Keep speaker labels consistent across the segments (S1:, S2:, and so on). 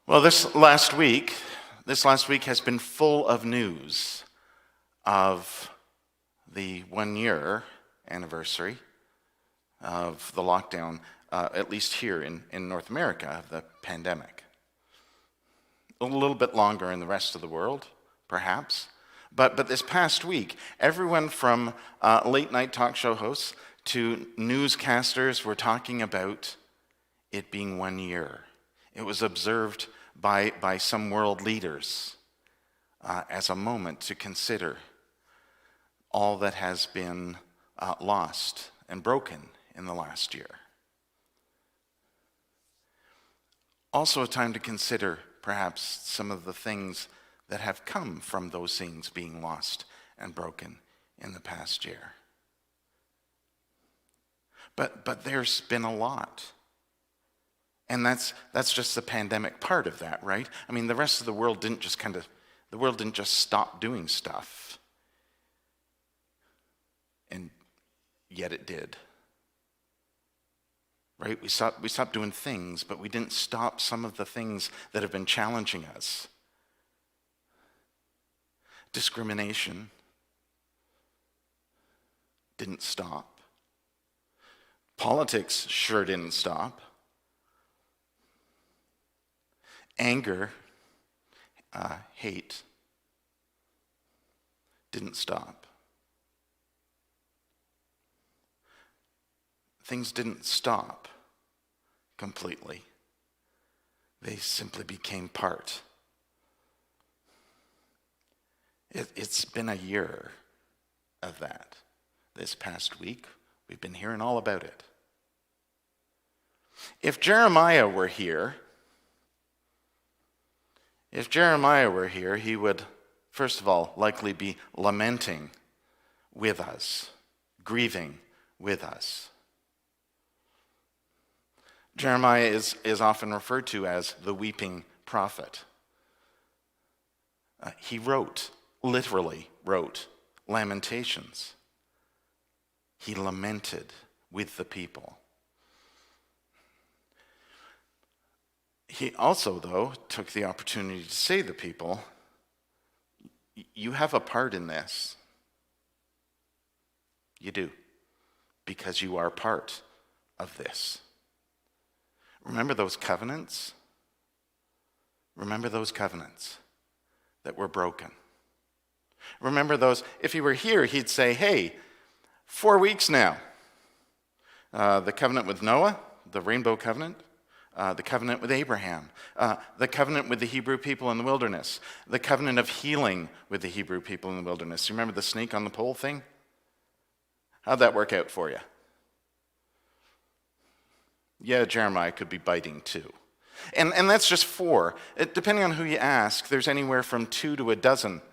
S1: Well, this last week has been full of news of the 1 year anniversary of the lockdown, at least here in North America, of the pandemic. A little bit longer in the rest of the world, perhaps. But this past week, everyone from late night talk show hosts to newscasters were talking about it being 1 year. It was observed by some world leaders as a moment to consider all that has been lost and broken in the last year. Also a time to consider perhaps some of the things that have come from those things being lost and broken in the past year. But there's been a lot. And that's just the pandemic part of that, right? I mean, the rest of the world didn't just stop doing stuff. And yet it did. Right? We stopped doing things, but we didn't stop some of the things that have been challenging us. Discrimination didn't stop. Politics sure didn't stop. Anger, hate, didn't stop. Things didn't stop completely. They simply became part. It's been a year of that. This past week, we've been hearing all about it. If Jeremiah were here, he would, first of all, likely be lamenting with us, grieving with us. Jeremiah is often referred to as the weeping prophet. He literally wrote Lamentations. He lamented with the people. He also, though, took the opportunity to say to the people, you have a part in this. You do, because you are part of this. Remember those covenants? Remember those covenants that were broken. Remember those, if he were here, he'd say, hey, 4 weeks now. The covenant with Noah, the rainbow covenant, the covenant with Abraham, the covenant with the Hebrew people in the wilderness, the covenant of healing with the Hebrew people in the wilderness. You remember the snake on the pole thing? How'd that work out for you? Yeah, Jeremiah could be biting too. And that's just 4. Depending on who you ask, there's anywhere from 2 to a dozen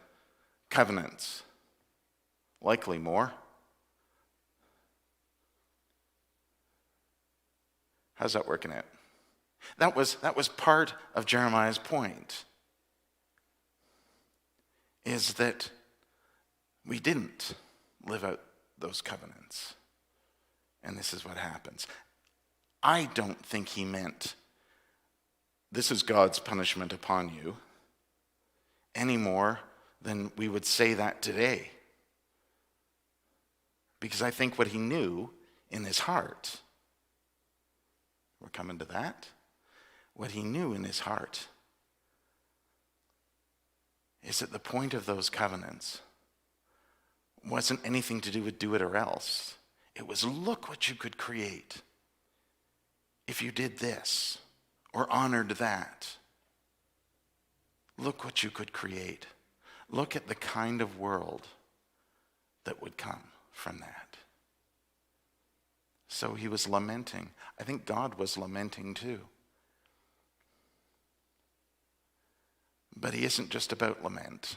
S1: covenants. Likely more. How's that working out? That was part of Jeremiah's point, is that we didn't live out those covenants. And this is what happens. I don't think he meant this is God's punishment upon you any more than we would say that today. Because I think what he knew in his heart, we're coming to that, what he knew in his heart is that the point of those covenants wasn't anything to do with do it or else. It was look what you could create if you did this or honored that. Look what you could create. Look at the kind of world that would come from that. So he was lamenting. I think God was lamenting too. But he isn't just about lament.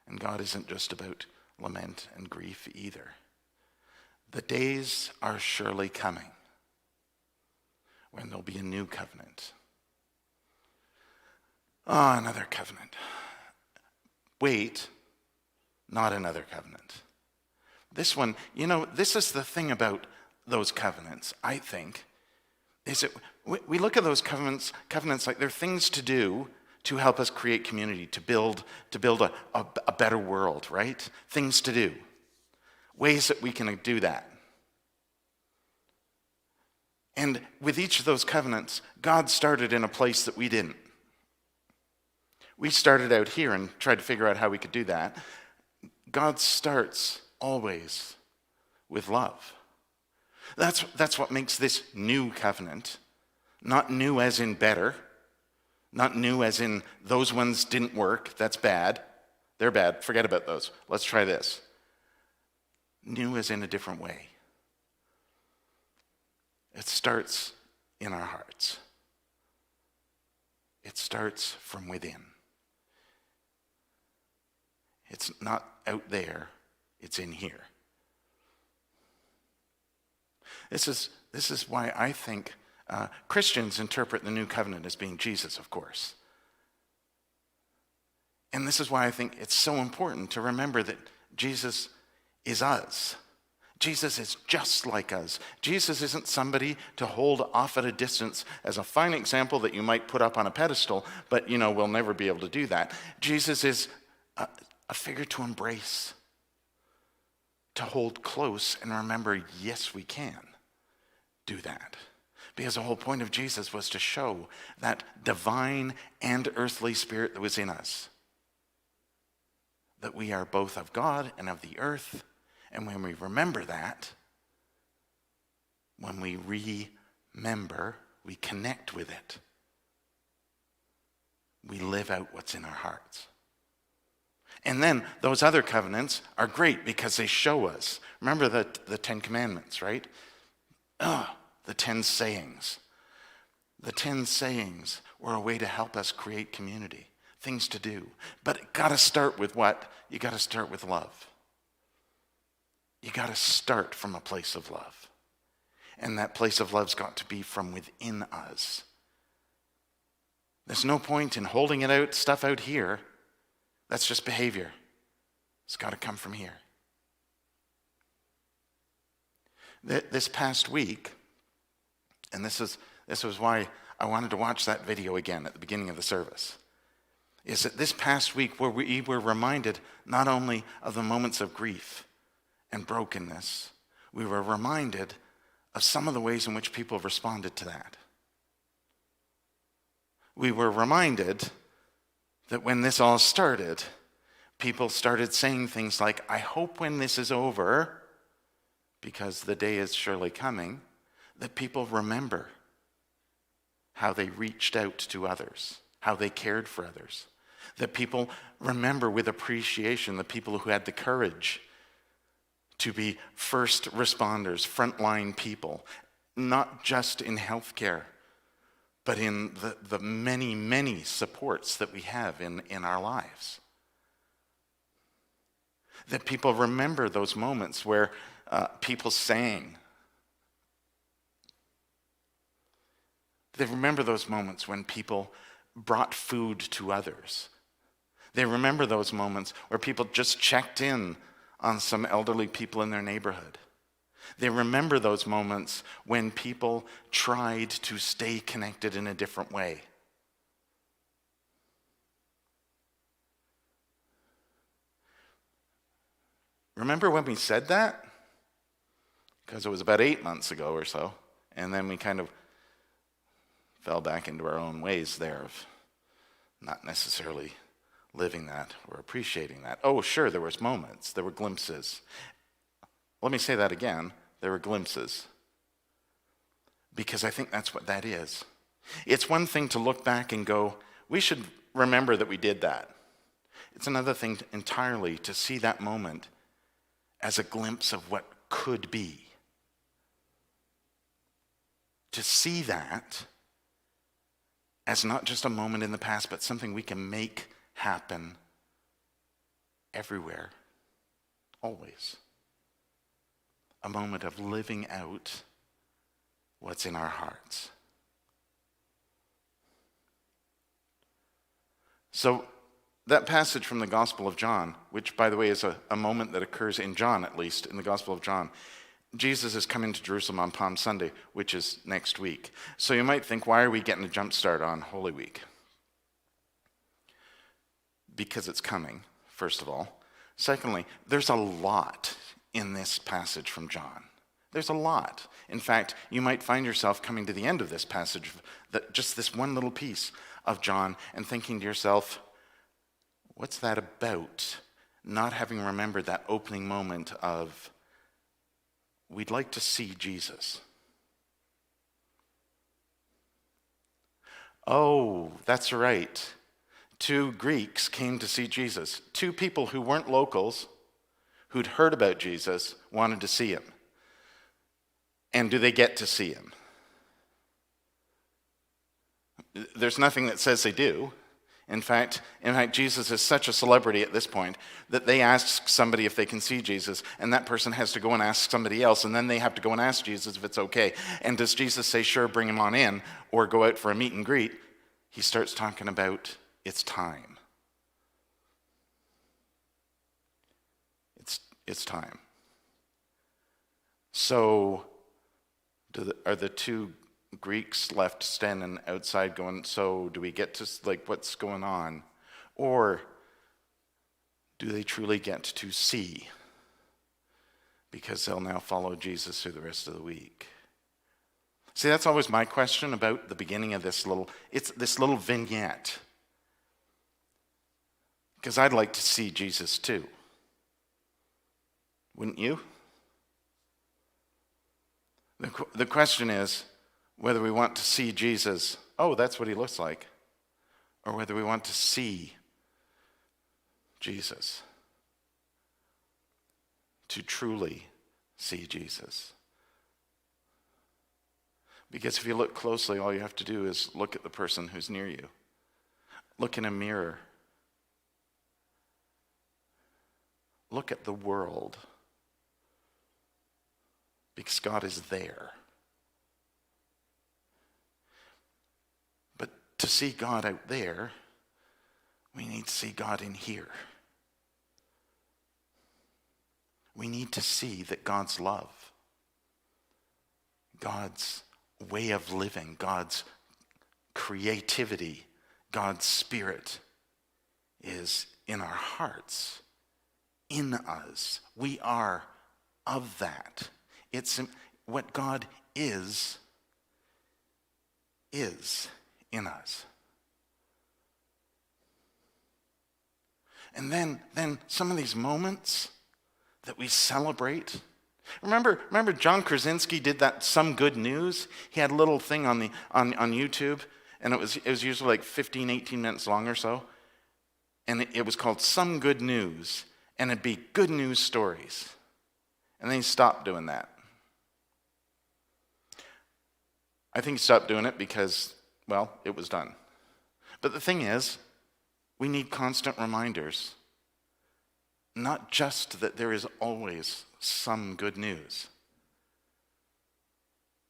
S1: And God isn't just about lament and grief either. The days are surely coming when there'll be a new covenant. Oh, another covenant. Wait, not another covenant. This one, this is the thing about those covenants, I think, is that we look at those covenants like they're things to do to help us create community, to build a better world, right? Things to do. Ways that we can do that. And with each of those covenants, God started in a place that we didn't. We started out here and tried to figure out how we could do that. God starts always with love. That's what makes this new covenant, not new as in better, not new as in those ones didn't work, that's bad. They're bad, forget about those. Let's try this. New as in a different way. It starts in our hearts. It starts from within. It's not out there, it's in here. This is why I think Christians interpret the new covenant as being Jesus, of course. And this is why I think it's so important to remember that Jesus is us. Jesus is just like us. Jesus isn't somebody to hold off at a distance as a fine example that you might put up on a pedestal, but we'll never be able to do that. Jesus is a figure to embrace, to hold close and remember, yes, we can do that. Because the whole point of Jesus was to show that divine and earthly spirit that was in us. That we are both of God and of the earth. And when we remember that, when we remember, we connect with it. We live out what's in our hearts. And then those other covenants are great because they show us. Remember the 10 Commandments, right? The 10 sayings. The 10 sayings were a way to help us create community, things to do. But it got to start with what? You got to start with love. You got to start from a place of love. And that place of love's got to be from within us. There's no point in holding it out, stuff out here. That's just behavior. It's got to come from here. This past week, and this was why I wanted to watch that video again at the beginning of the service, is that this past week where we were reminded not only of the moments of grief and brokenness, we were reminded of some of the ways in which people responded to that. We were reminded that when this all started, people started saying things like, I hope when this is over, because the day is surely coming, that people remember how they reached out to others, how they cared for others. That people remember with appreciation the people who had the courage to be first responders, frontline people, not just in healthcare, but in the many, many supports that we have in our lives. That people remember those moments where people sang. They remember those moments when people brought food to others. They remember those moments where people just checked in on some elderly people in their neighborhood. They remember those moments when people tried to stay connected in a different way. Remember when we said that? Because it was about 8 months ago or so, and then we kind of fell back into our own ways there of not necessarily living that or appreciating that. Oh, sure, there was moments, there were glimpses. Let me say that again, there were glimpses. Because I think that's what that is. It's one thing to look back and go, we should remember that we did that. It's another thing entirely to see that moment as a glimpse of what could be. To see that as not just a moment in the past, but something we can make happen everywhere, always. A moment of living out what's in our hearts. So that passage from the Gospel of John, which by the way is a moment that occurs in John, at least in the Gospel of John, Jesus is coming to Jerusalem on Palm Sunday, which is next week. So you might think, why are we getting a jump start on Holy Week? Because it's coming, first of all. Secondly, there's a lot in this passage from John. There's a lot. In fact, you might find yourself coming to the end of this passage, just this one little piece of John, and thinking to yourself, what's that about? Not having remembered that opening moment of, we'd like to see Jesus. Oh, that's right. 2 Greeks came to see Jesus. 2 people who weren't locals, who'd heard about Jesus, wanted to see him. And do they get to see him? There's nothing that says they do. In fact, Jesus is such a celebrity at this point that they ask somebody if they can see Jesus, and that person has to go and ask somebody else, and then they have to go and ask Jesus if it's okay. And does Jesus say, sure, bring him on in, or go out for a meet and greet? He starts talking about it's time. It's time. So, are the 2 Greeks left standing outside going, so do we get to, what's going on? Or do they truly get to see? Because they'll now follow Jesus through the rest of the week. See, that's always my question about the beginning of this little vignette. Because I'd like to see Jesus too. Wouldn't you? The question is whether we want to see Jesus, oh, that's what he looks like, or whether we want to see Jesus, to truly see Jesus. Because if you look closely, all you have to do is look at the person who's near you. Look in a mirror. Look at the world. Because God is there. But to see God out there, we need to see God in here. We need to see that God's love, God's way of living, God's creativity, God's spirit is in our hearts, in us. We are of that. It's what God is in us. And then some of these moments that we celebrate. Remember John Krasinski did that Some Good News? He had a little thing on YouTube, and it was usually like 15, 18 minutes long or so. And it was called Some Good News, and it'd be good news stories. And then he stopped doing that. I think he stopped doing it because, well, it was done. But the thing is, we need constant reminders. Not just that there is always some good news,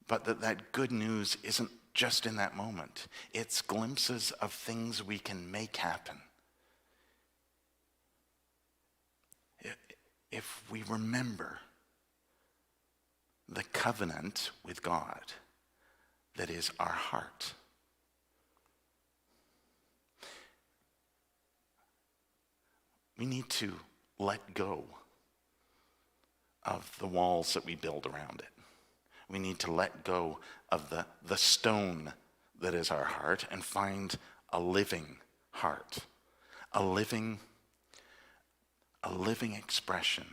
S1: but that good news isn't just in that moment. It's glimpses of things we can make happen. If we remember the covenant with God that is our heart. We need to let go of the walls that we build around it. We need to let go of the stone that is our heart and find a living heart, a living expression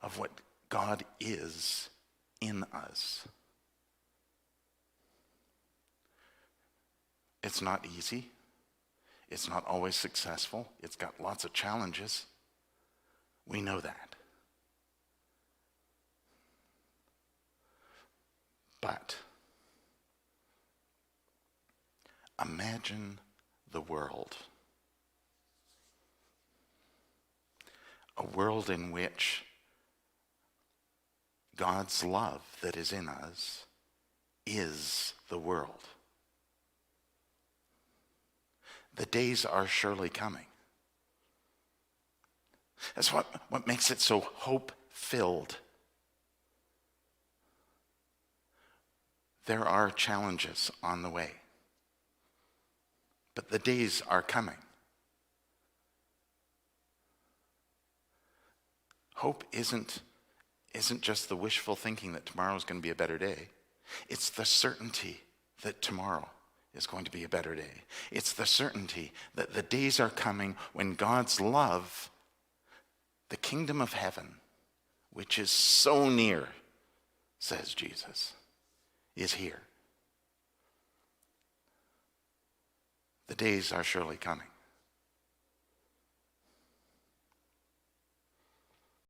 S1: of what God is in us. It's not easy. It's not always successful. It's got lots of challenges. We know that. But imagine the world. A world in which God's love that is in us is the world. The days are surely coming. That's what makes it so hope filled. There are challenges on the way, but the days are coming. Hope isn't just the wishful thinking that tomorrow is going to be a better day. It's the certainty that tomorrow is going to be a better day. It's the certainty that the days are coming when God's love, the kingdom of heaven, which is so near, says Jesus, is here. The days are surely coming.